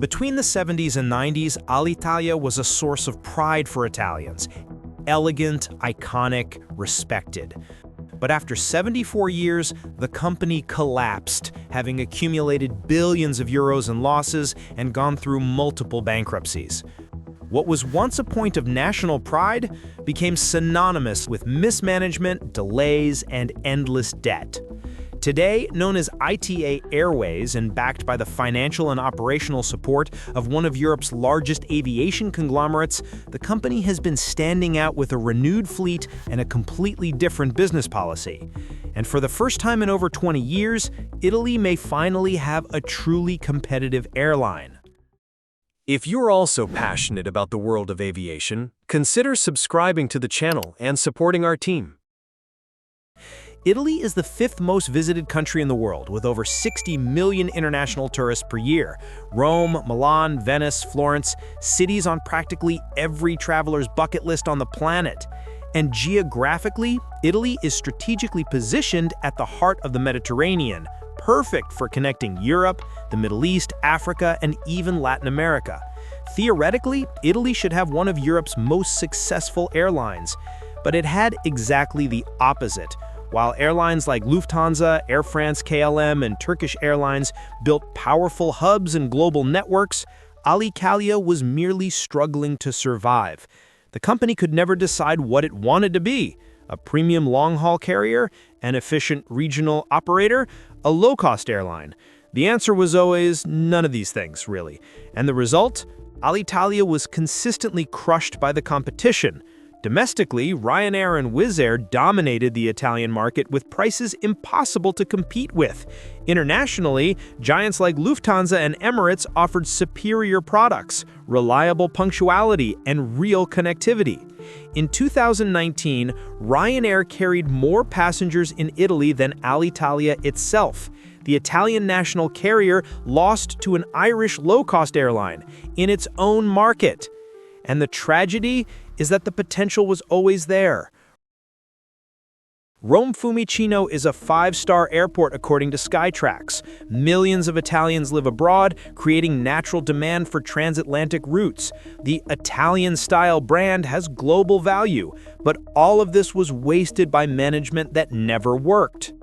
Between the 70s and 90s, Alitalia was a source of pride for Italians. Elegant, iconic, respected. But after 74 years, the company collapsed, having accumulated billions of euros in losses and gone through multiple bankruptcies. What was once a point of national pride became synonymous with mismanagement, delays, and endless debt. Today, known as ITA Airways and backed by the financial and operational support of one of Europe's largest aviation conglomerates, the company has been standing out with a renewed fleet and a completely different business policy. And for the first time in over 20 years, Italy may finally have a truly competitive airline. If you're also passionate about the world of aviation, consider subscribing to the channel and supporting our team. Italy is the fifth most visited country in the world, with over 60 million international tourists per year. Rome, Milan, Venice, Florence, cities on practically every traveler's bucket list on the planet. And geographically, Italy is strategically positioned at the heart of the Mediterranean, perfect for connecting Europe, the Middle East, Africa, and even Latin America. Theoretically, Italy should have one of Europe's most successful airlines, but it had exactly the opposite. While airlines like Lufthansa, Air France, KLM, and Turkish Airlines built powerful hubs and global networks, Alitalia was merely struggling to survive. The company could never decide what it wanted to be: a premium long-haul carrier, an efficient regional operator, a low-cost airline. The answer was always none of these things, really. And the result? Alitalia was consistently crushed by the competition. Domestically, Ryanair and Wizz Air dominated the Italian market with prices impossible to compete with. Internationally, giants like Lufthansa and Emirates offered superior products, reliable punctuality, and real connectivity. In 2019, Ryanair carried more passengers in Italy than Alitalia itself. The Italian national carrier lost to an Irish low-cost airline in its own market. And the tragedy is that the potential was always there. Rome Fiumicino is a 5-star airport according to Skytrax. Millions of Italians live abroad, creating natural demand for transatlantic routes. The Italian-style brand has global value, but all of this was wasted by management that never worked.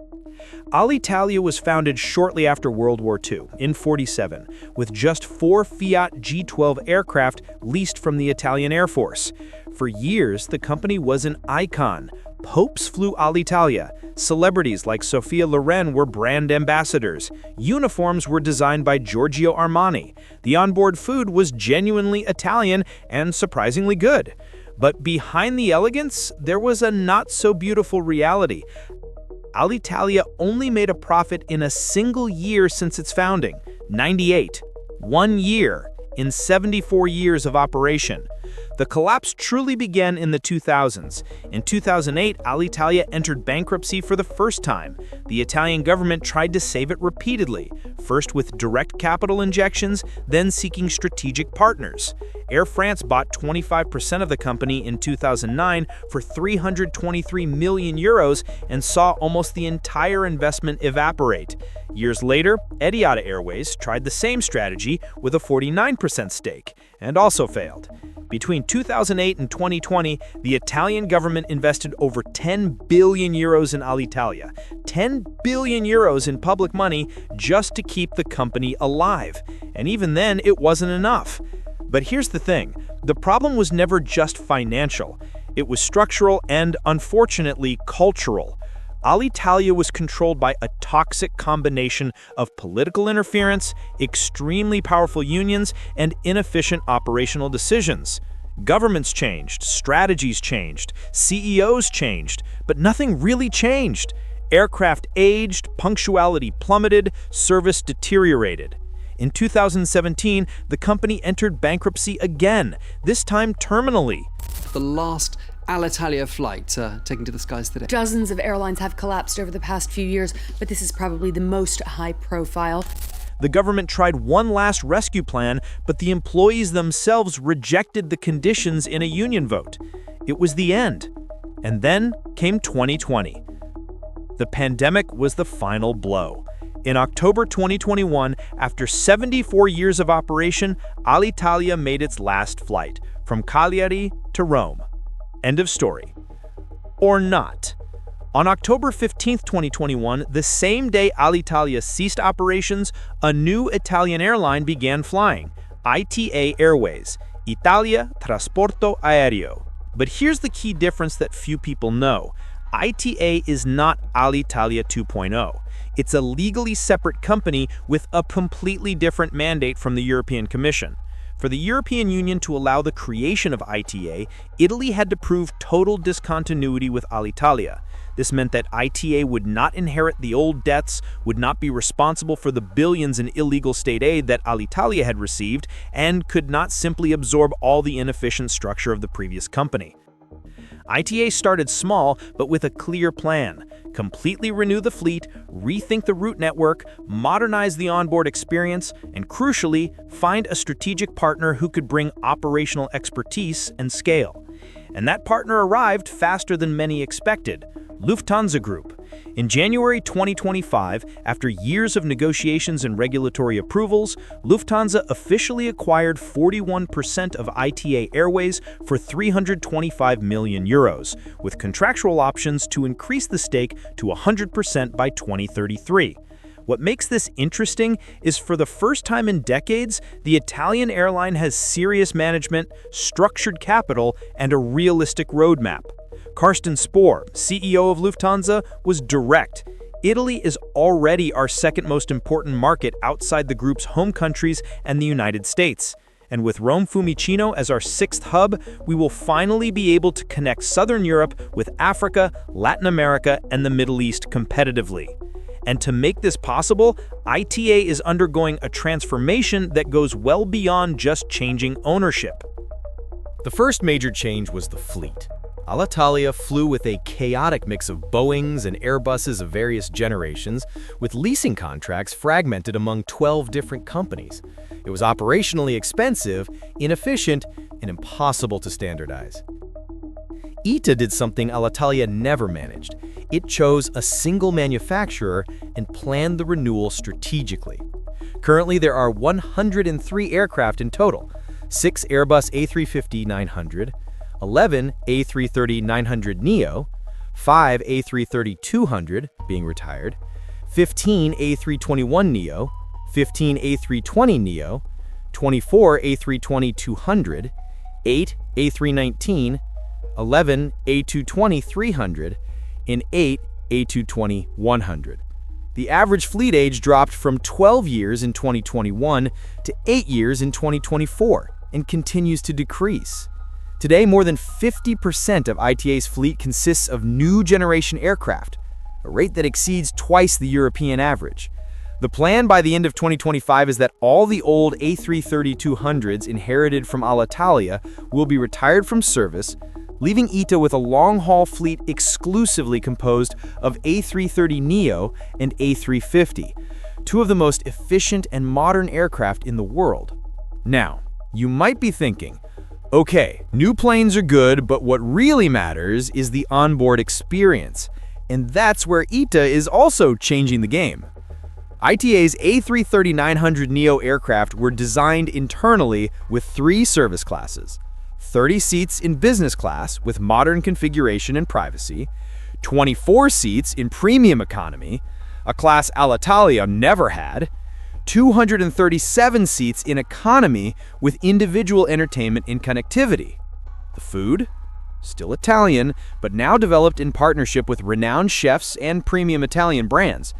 Alitalia was founded shortly after World War II, in '47, with just 4 Fiat G12 aircraft leased from the Italian Air Force. For years, the company was an icon. Popes flew Alitalia. Celebrities like Sophia Loren were brand ambassadors. Uniforms were designed by Giorgio Armani. The onboard food was genuinely Italian and surprisingly good. But behind the elegance, there was a not-so-beautiful reality. Alitalia only made a profit in a single year since its founding, '98. 1 year in 74 years of operation. The collapse truly began in the 2000s. In 2008, Alitalia entered bankruptcy for the first time. The Italian government tried to save it repeatedly, first with direct capital injections, then seeking strategic partners. Air France bought 25% of the company in 2009 for 323 million euros and saw almost the entire investment evaporate. Years later, Etihad Airways tried the same strategy with a 49% stake, and also failed. Between 2008 and 2020, the Italian government invested over 10 billion euros in Alitalia. 10 billion euros in public money just to keep the company alive. And even then, it wasn't enough. But here's the thing, the problem was never just financial. It was structural and, unfortunately, cultural. Alitalia was controlled by a toxic combination of political interference, extremely powerful unions, and inefficient operational decisions. Governments changed, strategies changed, CEOs changed, but nothing really changed. Aircraft aged, punctuality plummeted, service deteriorated. In 2017, the company entered bankruptcy again, this time terminally. The last Alitalia flight taken to the skies today. Dozens of airlines have collapsed over the past few years, but this is probably the most high profile. The government tried one last rescue plan, but the employees themselves rejected the conditions in a union vote. It was the end. And then came 2020. The pandemic was the final blow. In October 2021, after 74 years of operation, Alitalia made its last flight, from Cagliari to Rome. End of story. Or not. On October 15, 2021, the same day Alitalia ceased operations, a new Italian airline began flying, ITA Airways, Italia Trasporto Aereo. But here's the key difference that few people know. ITA is not Alitalia 2.0. It's a legally separate company with a completely different mandate from the European Commission. For the European Union to allow the creation of ITA, Italy had to prove total discontinuity with Alitalia. This meant that ITA would not inherit the old debts, would not be responsible for the billions in illegal state aid that Alitalia had received, and could not simply absorb all the inefficient structure of the previous company. ITA started small, but with a clear plan: completely renew the fleet, rethink the route network, modernize the onboard experience, and crucially, find a strategic partner who could bring operational expertise and scale. And that partner arrived faster than many expected: Lufthansa Group. In January 2025, after years of negotiations and regulatory approvals, Lufthansa officially acquired 41% of ITA Airways for €325 million, with contractual options to increase the stake to 100% by 2033. What makes this interesting is, for the first time in decades, the Italian airline has serious management, structured capital, and a realistic roadmap. Carsten Spohr, CEO of Lufthansa, was direct. Italy is already our second most important market outside the group's home countries and the United States. And with Rome Fiumicino as our sixth hub, we will finally be able to connect Southern Europe with Africa, Latin America, and the Middle East competitively. And to make this possible, ITA is undergoing a transformation that goes well beyond just changing ownership. The first major change was the fleet. Alitalia flew with a chaotic mix of Boeings and Airbuses of various generations, with leasing contracts fragmented among 12 different companies. It was operationally expensive, inefficient, and impossible to standardize. ITA did something Alitalia never managed. It chose a single manufacturer and planned the renewal strategically. Currently, there are 103 aircraft in total: 6 Airbus A350-900, 11 A330-900neo, 5 A330-200 being retired, 15 A321neo, 15 A320neo, 24 A320-200, 8 A319, 11 A220-300, and 8 A220-100. The average fleet age dropped from 12 years in 2021 to 8 years in 2024 and continues to decrease. Today, more than 50% of ITA's fleet consists of new generation aircraft, a rate that exceeds twice the European average. The plan by the end of 2025 is that all the old A330-200s inherited from Alitalia will be retired from service, leaving ITA with a long-haul fleet exclusively composed of A330neo and A350, two of the most efficient and modern aircraft in the world. Now, you might be thinking, okay, new planes are good, but what really matters is the onboard experience. And that's where ITA is also changing the game. ITA's A330-900neo aircraft were designed internally with 3 service classes: 30 seats in business class with modern configuration and privacy, 24 seats in premium economy, a class Alitalia never had, 237 seats in economy with individual entertainment and connectivity. The food? Still Italian, but now developed in partnership with renowned chefs and premium Italian brands.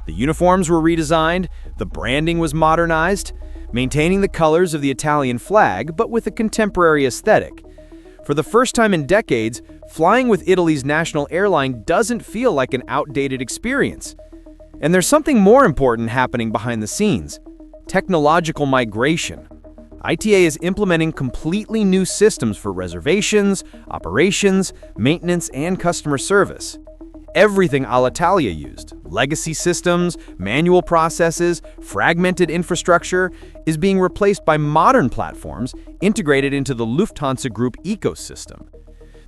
The uniforms were redesigned, the branding was modernized, maintaining the colors of the Italian flag, but with a contemporary aesthetic. For the first time in decades, flying with Italy's national airline doesn't feel like an outdated experience. And there's something more important happening behind the scenes: technological migration. ITA is implementing completely new systems for reservations, operations, maintenance, and customer service. Everything Alitalia used, legacy systems, manual processes, fragmented infrastructure, is being replaced by modern platforms integrated into the Lufthansa Group ecosystem.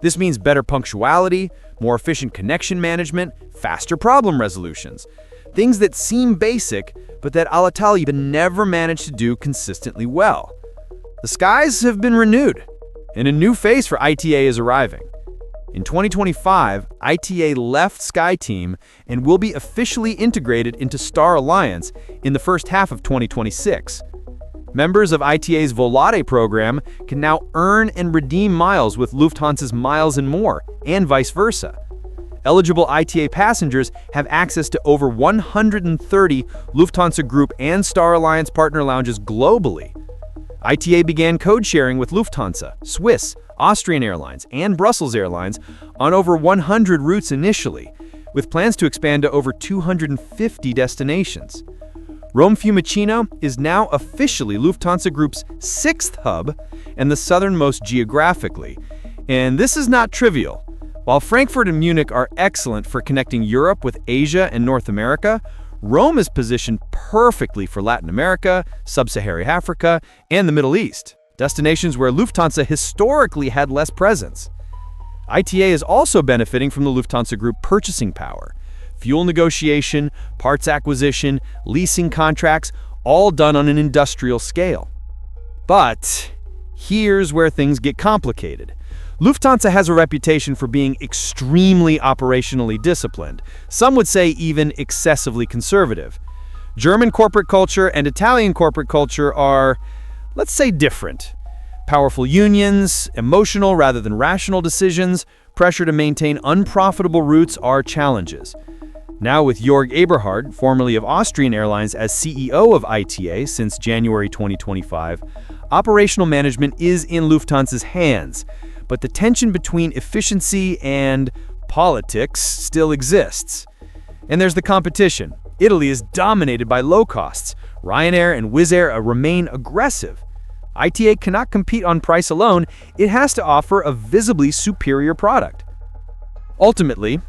This means better punctuality, more efficient connection management, faster problem resolutions. Things that seem basic, but that Alitalia never managed to do consistently well. The skies have been renewed, and a new phase for ITA is arriving. In 2025, ITA left SkyTeam and will be officially integrated into Star Alliance in the first half of 2026. Members of ITA's Volare program can now earn and redeem miles with Lufthansa's Miles & More, and vice versa. Eligible ITA passengers have access to over 130 Lufthansa Group and Star Alliance partner lounges globally. ITA began code sharing with Lufthansa, Swiss, Austrian Airlines, and Brussels Airlines on over 100 routes initially, with plans to expand to over 250 destinations. Rome Fiumicino is now officially Lufthansa Group's 6th hub and the southernmost geographically. And this is not trivial. While Frankfurt and Munich are excellent for connecting Europe with Asia and North America, Rome is positioned perfectly for Latin America, Sub-Saharan Africa, and the Middle East, destinations where Lufthansa historically had less presence. ITA is also benefiting from the Lufthansa Group purchasing power. Fuel negotiation, parts acquisition, leasing contracts, all done on an industrial scale. But here's where things get complicated. Lufthansa has a reputation for being extremely operationally disciplined, some would say even excessively conservative. German corporate culture and Italian corporate culture are, let's say, different. Powerful unions, emotional rather than rational decisions, pressure to maintain unprofitable routes are challenges. Now with Jörg Eberhard, formerly of Austrian Airlines, as CEO of ITA since January 2025, operational management is in Lufthansa's hands, but the tension between efficiency and politics still exists. And there's the competition. Italy is dominated by low costs. Ryanair and Wizz Air remain aggressive. ITA cannot compete on price alone. It has to offer a visibly superior product. Ultimately,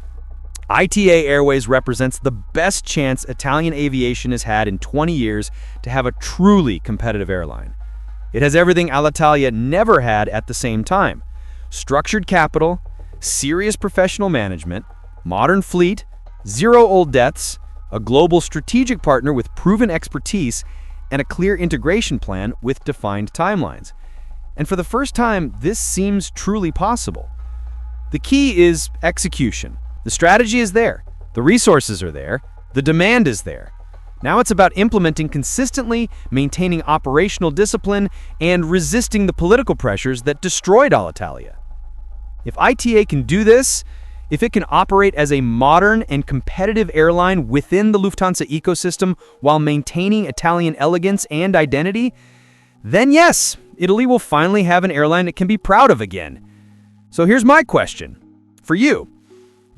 ITA Airways represents the best chance Italian aviation has had in 20 years to have a truly competitive airline. It has everything Alitalia never had at the same time: structured capital, serious professional management, modern fleet, zero old deaths, a global strategic partner with proven expertise, and a clear integration plan with defined timelines. And for the first time, this seems truly possible. The key is execution. The strategy is there, the resources are there, the demand is there. Now it's about implementing consistently, maintaining operational discipline, and resisting the political pressures that destroyed Alitalia. If ITA can do this, if it can operate as a modern and competitive airline within the Lufthansa ecosystem while maintaining Italian elegance and identity, then yes, Italy will finally have an airline it can be proud of again. So here's my question for you.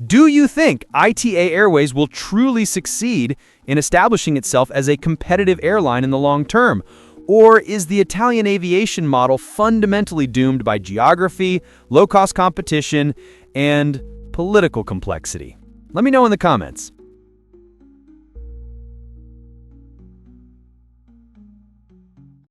Do you think ITA Airways will truly succeed in establishing itself as a competitive airline in the long term? Or is the Italian aviation model fundamentally doomed by geography, low-cost competition, and political complexity? Let me know in the comments.